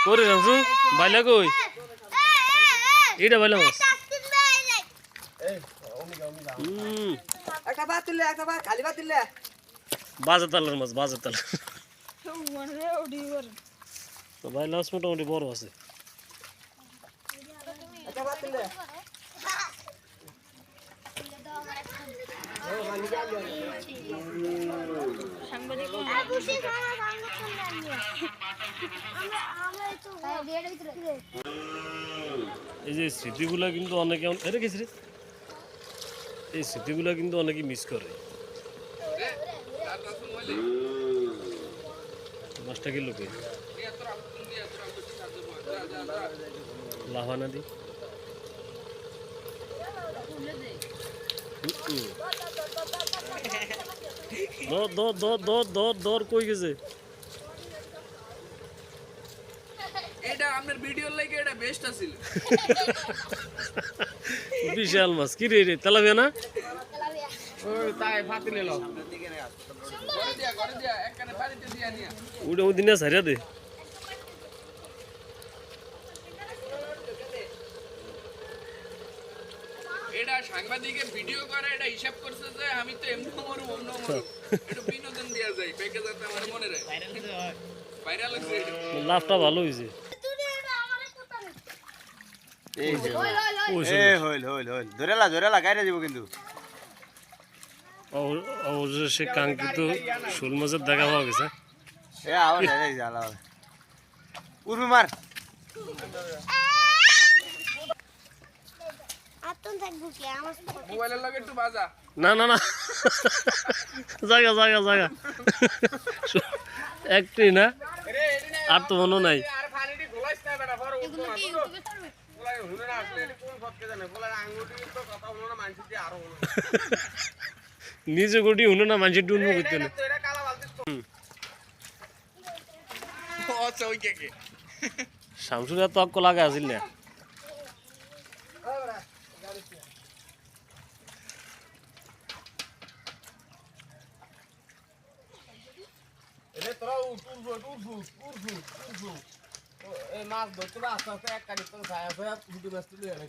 করে রামসু বাইলা কই এটা বাইলা মাছ একটা ভাত তুললে একটা ভাত খালি ভাত তুললে বাজার তালার মাছ বাজার তালার বাইলা মাছ মোটামুটি বড় আছে একটা ভাত তুললে এই যে স্মৃতিগুলা কিন্তু অনেকে রেখেছি রে এই স্মৃতিগুলা কিন্তু অনেকে মিস করে মাছটা কি লোকে লাভা নদী দর কই গেছে এটা আপনার ভিডিওর লাগি এটা বেস্ট আছিল বিশাল মাছ কি রে তেলাপিয়া না ওই তাই ফাতিলে লও ঘরে দিয়া একখানে পানিতে দিয়া নিয়া ওটা ওই দিনে সারিয়া দে এটা সাংবাদিকের ভিডিও করে এটা হিসাব করছে যে আমি তো এমন মরু অন্য মরু এটা বিনোদন দেয়া যায় ব্যাগে যাতে আমার মনে রয় ভাইরাল হইছে লাভটা ভালো হয়েছে এই যে হইল ধরেলা গাইরে দিব কিন্তু অবশেষে কাঙ্ক্ষিত শোল মাছের দেখা পাওয়া গেছে এ আবার এই জালা উড়ু মার মোবাইলের লগে একটু বাজা না জায়গা একটাই না আর তো মনে নাই আর পানিটি গোলাইছ না বেটা বড় উঠো না গোলাই হুনে না আসলে এটি কোন ফটকে জানে গোলাই আঙ্গুটি তো কথা হলো না মানছি যে আরো হলো নিজে গটি হুনো না মানুষের ডুনমু করতে না এটা কালা বালতি ও চই কে শামসুরা তো অক্ক লাগা আছিল না এলে তোরা উঠু এই মাছ ধরতে আস্তে আস্তে এক কাটি তোর ছায়া ছায়া উঠে মাছ তুলে আনে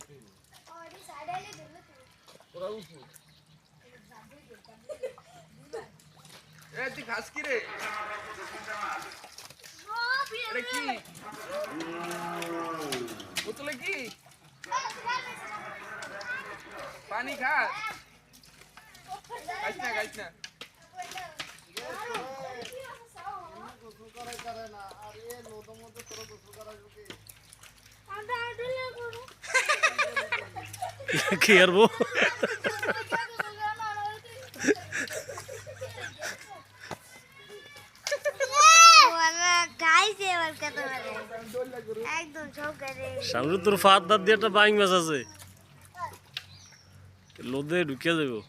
তোরা উঠু এ তুই খাস কি রে আরে কি বোতলে কি পানি খাস খাইস না কি আরবো সামনে তোর ফাত দাঁত দিয়ে একটা বাইং মাছ আছে লোদে ঢুকে যাবো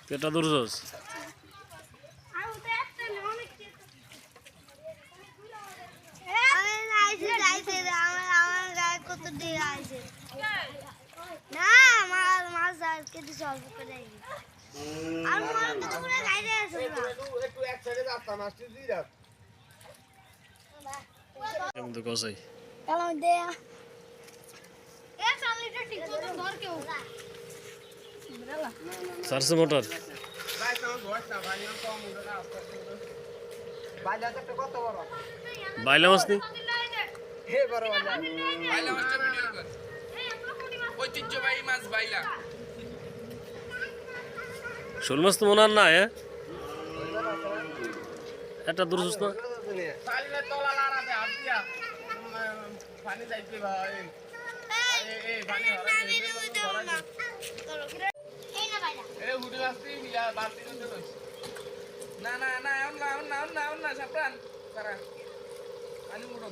কেটা ধরছস কেমন তো কসাই সারসে মোটর বাইলা মাছ নি বাইলা মাছটা ভিডিও কর ঐতিহ্যবাহী মাছ বাইলা শোল মাছ তো মনে হয় না একটা দূরছস না সালিনে তলা লাড়াতে হাত দিয়া পানি যাইতে ভাই এই পানি এই হুডি আসতে মিলা বালতি করতে লইছ না সাপ্রান সারা পানি মুড়ো